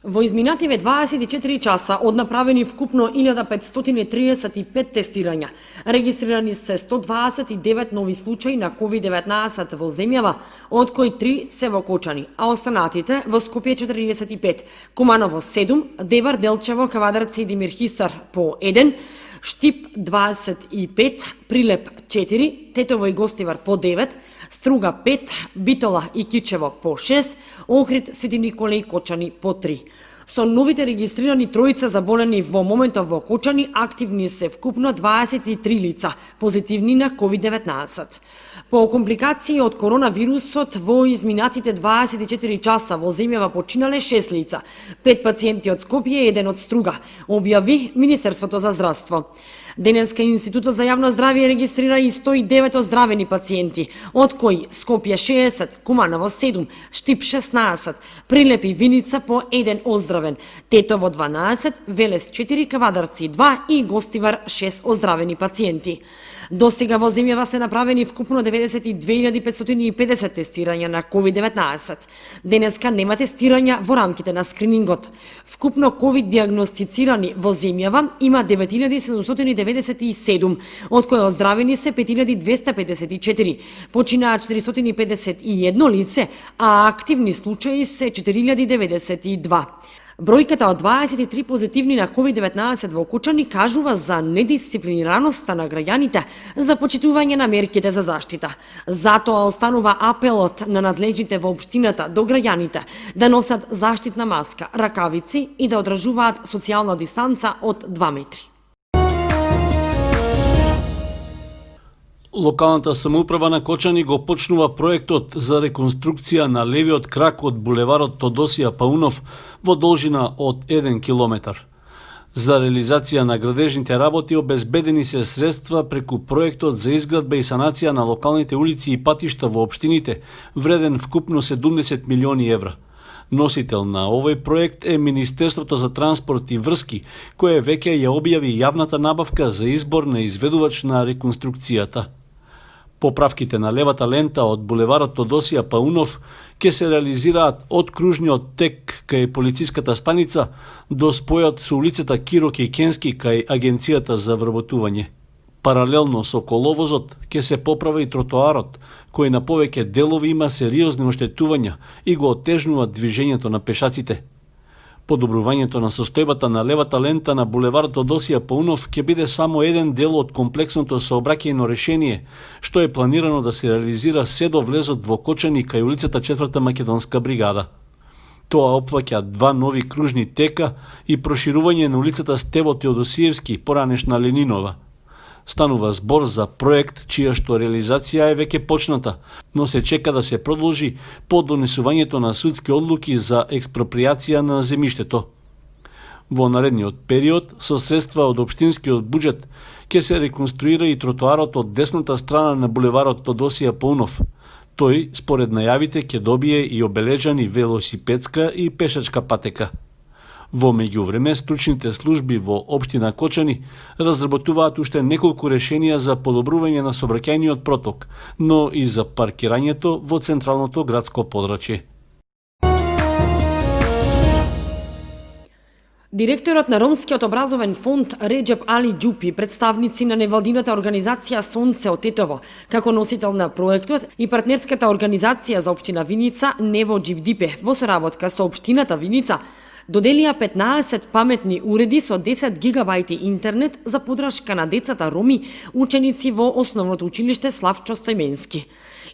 Во изминативе 24 часа од направени вкупно 1535 тестирања, регистрирани се 129 нови случаи на COVID-19 во земјава, од кои 3 се во Кочани, а останатите во Скопје 45, Куманово 7, Дебар, Делчево, Кавадарци и Димир Хисар по 1, Штип 25, Прилеп 4, Тетово и Гостивар по 9, Струга 5, Битола и Кичево по 6, Охрид, Свети Николе и Кочани по 3. Со новите регистрирани тројца заболени во моментов во Кочани, активни се вкупно 23 лица, позитивни на COVID-19. По компликации од коронавирусот во изминатите 24 часа во земјава починале 6 лица, 5 пациенти од Скопје и 1 од Струга, објави Министерството за здравство. Денеска Институтот за јавно здравје регистрира и 109 оздравени пациенти, од кои Скопје 60, Куманово 7, Штип 16, Прилеп и Виница по 1 оздравен, Тетово 12, Велес 4, Кавадарци 2 и Гостивар 6 оздравени пациенти. До сега во земјава се направени вкупно 92.550 тестирања на COVID-19. Денеска нема тестирања во рамките на скринингот. Вкупно COVID диагностицирани во земјава има 9.797, од кои оздравени се 5.254, починаа 451 лице, а активни случаи се 4.092. Бројката од 23 позитивни на COVID-19 во Кочани кажува за недисциплинираноста на граѓаните за почитување на мерките за заштита. Затоа останува апелот на надлежните во општината до граѓаните да носат заштитна маска, ракавици и да одржуваат социјална дистанца од 2 метри. Локалната самоуправа на Кочани го почнува проектот за реконструкција на левиот крак од булеварот Тодосија Паунов во должина од 1 километар. За реализација на градежните работи обезбедени се средства преку проектот за изградба и санација на локалните улици и патишта во општините, вреден вкупно 70 милиони евра. Носител на овој проект е Министерството за транспорт и врски, кое веќе ја објави јавната набавка за избор на изведувач на реконструкцијата. Поправките на левата лента од булеварот Тодосија Паунов ќе се реализираат од кружниот тек кај полициската станица до спојот со улицата Киро Кејкенски кај Агенцијата за вработување. Паралелно со коловозот ќе се поправи и тротоарот, кој на повеќе делови има сериозни оштетувања и го отежнува движењето на пешаците. Подобрувањето на состојбата на левата лента на булеварот Тодосија Паунов ќе биде само еден дел од комплексното сообраќајно решение, што е планирано да се реализира се до влезот во Кочани кај улицата 4 Македонска бригада. Тоа опфаќа 2 нови кружни тека и проширување на улицата Стево Теодосиевски, поранешна Ленинова. Станува збор за проект чија што реализација е веќе почната, но се чека да се продолжи по донесувањето на судски одлуки за експроприација на земјиштето. Во наредниот период, со средства од општинскиот буџет, ќе се реконструира и тротоарот од десната страна на булеварот Тодосија Паунов. Тој, според најавите, ќе добие и обележани велосипедска и пешачка патека. Во меѓувреме, стручните служби во општина Кочани разработуваат уште неколку решенија за подобрување на сообраќајниот проток, но и за паркирањето во централното градско подрачје. Директорот на Ромскиот образовен фонд Реџеп Али Џупи, представници на невладината организација Сонце од Тетово, како носител на проектот и партнерската организација за општина Виница Нево Џивдипе во соработка со општината Виница, доделија 15 паметни уреди со 10 гигабајти интернет за подршка на децата роми, ученици во основното училиште Славчо Стојменски.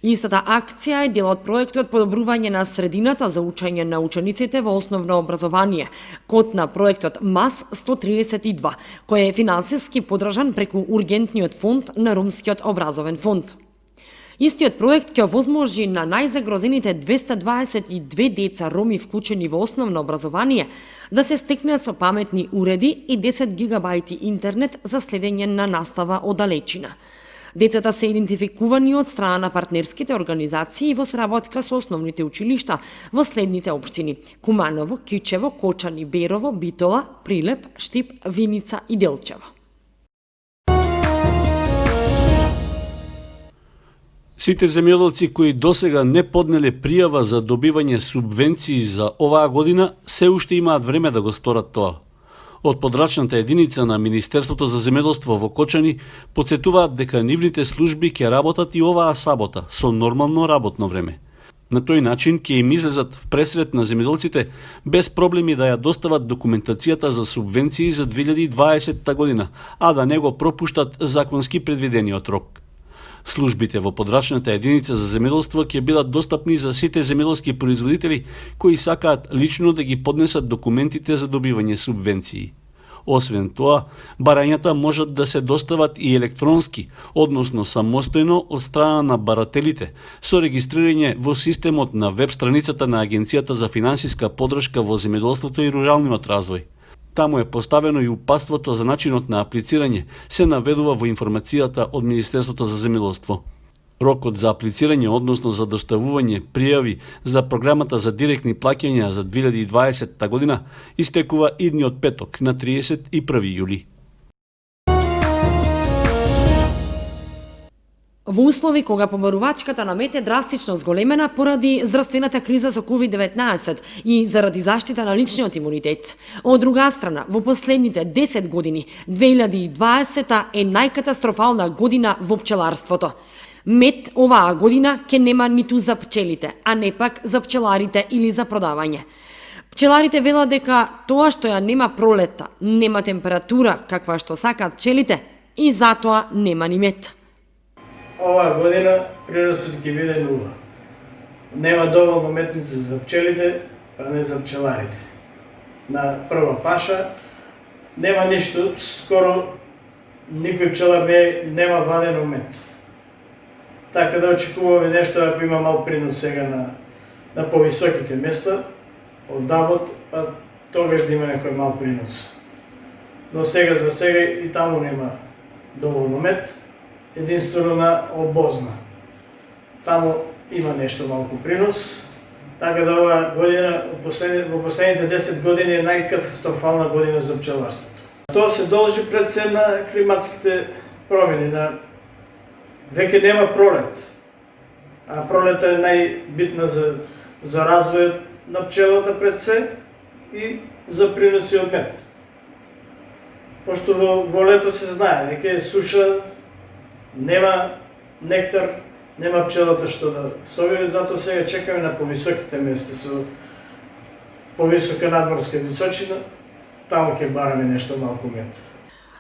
Истата акција е дел од проектот подобрување на средината за учење на учениците во основно образование, код на проектот МАС 132, кој е финансиски подржан преку ургентниот фонд на Ромскиот образовен фонд. Истиот проект ќе овозможи на најзагрозените 222 деца роми вклучени во основно образование да се стекнат со паметни уреди и 10 гигабајти интернет за следење на настава оддалечина. Децата се идентификувани од страна на партнерските организации во соработка со основните училишта во следните општини: Куманово, Кичево, Кочани, Берово, Битола, Прилеп, Штип, Виница и Делчево. Сите земјоделци кои досега не поднеле пријава за добивање субвенции за оваа година, се уште имаат време да го сторат тоа. Од подрачната единица на Министерството за земјоделство во Кочани потсетуваат дека нивните служби ќе работат и оваа сабота со нормално работно време. На тој начин ќе им излезат в пресрет на земјоделците без проблеми да ја достават документацијата за субвенции за 2020 година, а да не го пропуштат законски предвидениот рок. Службите во подрачната единица за земјоделство ќе бидат достапни за сите земјоделски производители кои сакаат лично да ги поднесат документите за добивање субвенции. Освен тоа, барањата можат да се достават и електронски, односно самостојно од страна на барателите, со регистрирање во системот на веб страницата на Агенцијата за финансиска подршка во земјоделството и руралниот развој. Таму е поставено и упатството за начинот на аплицирање, се наведува во информацијата од Министерството за земјоделство. Рокот за аплицирање, односно за доставување пријави за програмата за директни плаќања за 2020 година, истекува идниот петок на 31 јули. Во услови кога побарувачката на мед е драстично зголемена поради здравствената криза со COVID-19 и заради заштита на личниот имунитет. Од друга страна, во последните 10 години, 2020 е најкатастрофална година во пчеларството. Мед оваа година ќе нема ниту за пчелите, а не пак за пчеларите или за продавање. Пчеларите велат дека тоа што ја нема пролетта, нема температура каква што сакаат пчелите и затоа нема ни мед. Оваа година преносот ќе биде нула. Нема доволно мед ниту за пчелите, а не за пчеларите. На прва паша нема ништо, скоро никој пчелар нема вадено мед. Така да очекуваме нешто ако има мал принос сега на повисоките места од дабот, па тогаш да има некој мал принос. Но сега за сега и таму нема доволно мед, единствено на обозна. Таму има нешто малку принос, така да оваа година во последните 10 години е најкатастрофална година за пчеларството. Тоа се должи пред се на климатските промени, веќе нема пролет, а пролета е најбитна за развојот на пчелата пред се и за приноси од мед. Пошто во лето се знае, веќе е суша, нема нектар, нема пчелата што да собере, затоа сега чекаме на повисоките места со повисока надморска височина, таму ќе бараме нешто малку мед.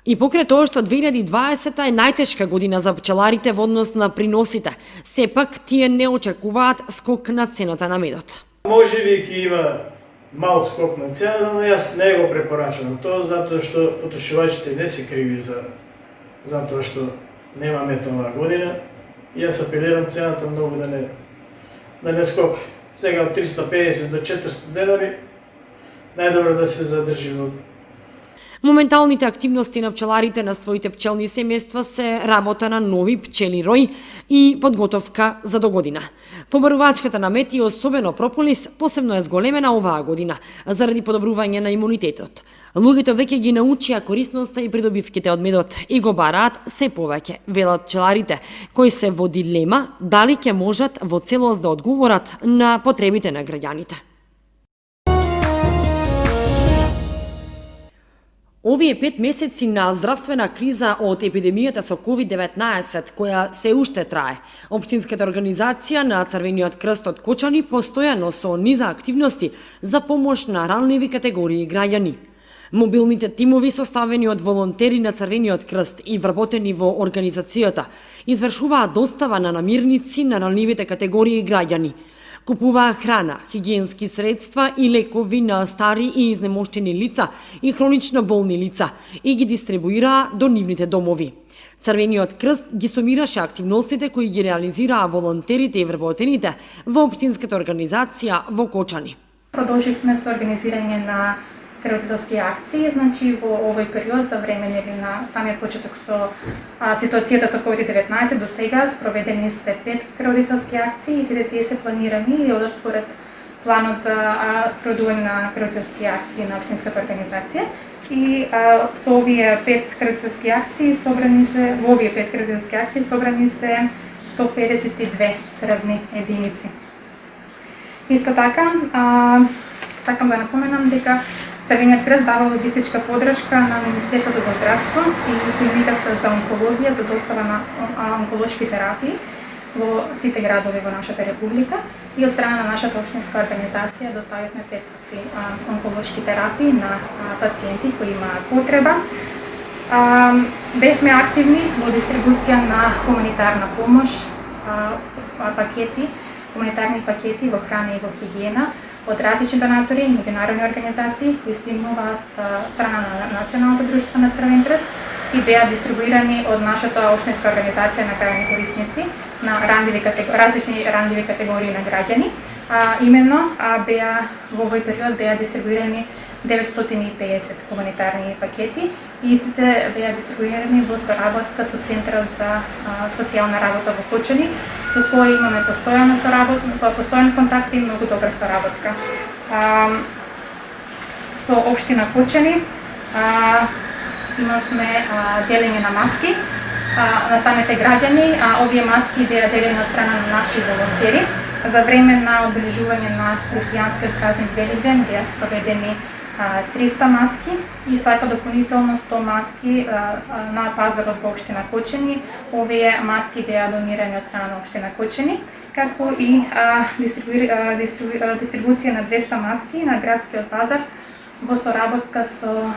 И покрај тоа што 2020 е најтешка година за пчеларите во однос на приносите, сепак тие не очекуваат скок на цената на медот. Може би ќе има мал скок на цената, но јас не го препорачувам тоа, затоа што потрошувачите не се криви за тоа што нема мед оваа година. Јас апелирам цената многу да не скока. Сега од 350 до 400 денари, најдобро да се задржи во. Моменталните активности на пчеларите на своите пчелни семејства се работа на нови пчели рој и подготовка за до година. Побарувачката на мед и особено прополис посебно е зголемена оваа година заради подобрување на имунитетот. Луѓето веќе ги научија корисноста и придобивките од медот и го бараат се повеќе, велат пчеларите, кои се во дилема дали ќе можат во целост да одговорат на потребите на граѓаните. Овие 5 месеци на здравствена криза од епидемијата со COVID-19, која се уште трае, Општинската организација на Црвениот крст од Кочани постојано со низа активности за помош на ранливи категории граѓани. Мобилните тимови составени од волонтери на Црвениот крст и вработени во организацијата извршуваат достава на намирници на ранливите категории граѓани. Купуваа храна, хигиенски средства и лекови на стари и изнемоштени лица и хронично болни лица и ги дистрибуираа до нивните домови. Црвениот крст ги сумираше активностите кои ги реализираа волонтерите и вработените во Општинската организација во Кочани. Продолживме со организирање на крводателски акции, значи во овој период за време на самиот почеток со ситуацијата со COVID-19 до сега спроведени се 5 крводателски акции и сите тие се планирани и одат според планот за спроведување на крводателски акции на Општинската организација. И со овие 5 крводателски акции собрани се 152 крвни единици. Исто така, сакам да напоменам дека Црвениот крст дава логистичка подршка на Министерството за здравство и клиниката за онкологија за достава на онколошки терапии во сите градови во нашата република и од страна на нашата општинска организација доставивме 5 такви онколошки терапии на пациенти кои имаат потреба. Бевме активни во дистрибуција на хуманитарна помош, хуманитарни пакети во храна и во хигиена од различни донатори, меѓународни организации кои стигнуваат страна на Националното друштво на Црвен крст и беа дистрибуирани од нашата општинска организација на крајни корисници на различни рандливи категории на граѓани. Именно во овој период беа дистрибуирани 950 хуманитарни пакети и истите беа дистрибуирани во соработка со Центарот за социјална работа во Кочани, со кој имаме постојан контакт и многу добра соработка. Со општина Кочани имавме делење на маски на самите граѓани, овие маски беа делени од страна на наши волонтери. За време на обележување на христијанскиот празник Великден беа спроведени 300 маски и исто така дополнително 100 маски на пазарот во општина Кочани. Овие маски беа донирани од страна на општина Кочани, како и дистрибуција на 200 маски на градскиот пазар во соработка со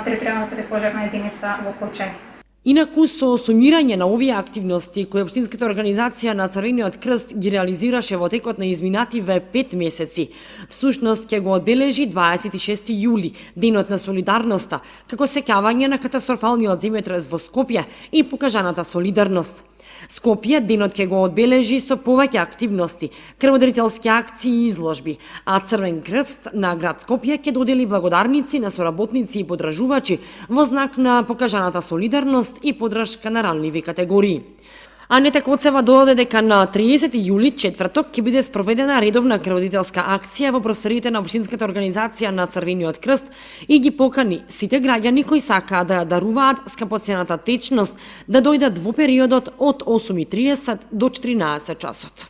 територијалната противпожарна единица во Кочани. Инаку со сумирање на овие активности кои општинската организација на Црвениот крст ги реализираше во текот на изминативе 5 месеци, всушност ќе го одбележи 26 јули, денот на солидарноста, како сеќавање на катастрофалниот земјотрес во Скопје и покажаната солидарност. Скопје денот ќе го одбележи со повеќе активности, крводарителски акции и изложби, а Црвен крст на град Скопје ќе додели благодарници на соработници и подржувачи во знак на покажаната солидарност и подршка на ранливи категории. Анета Коцева додаде дека на 30 јули, четврток, ќе биде спроведена редовна крводарителска акција во просториите на општинската организација на Црвениот крст и ги покани сите граѓани кои сакаат да ја даруваат скапоцената течност да дојдат во периодот од 8:30 до 14 часот.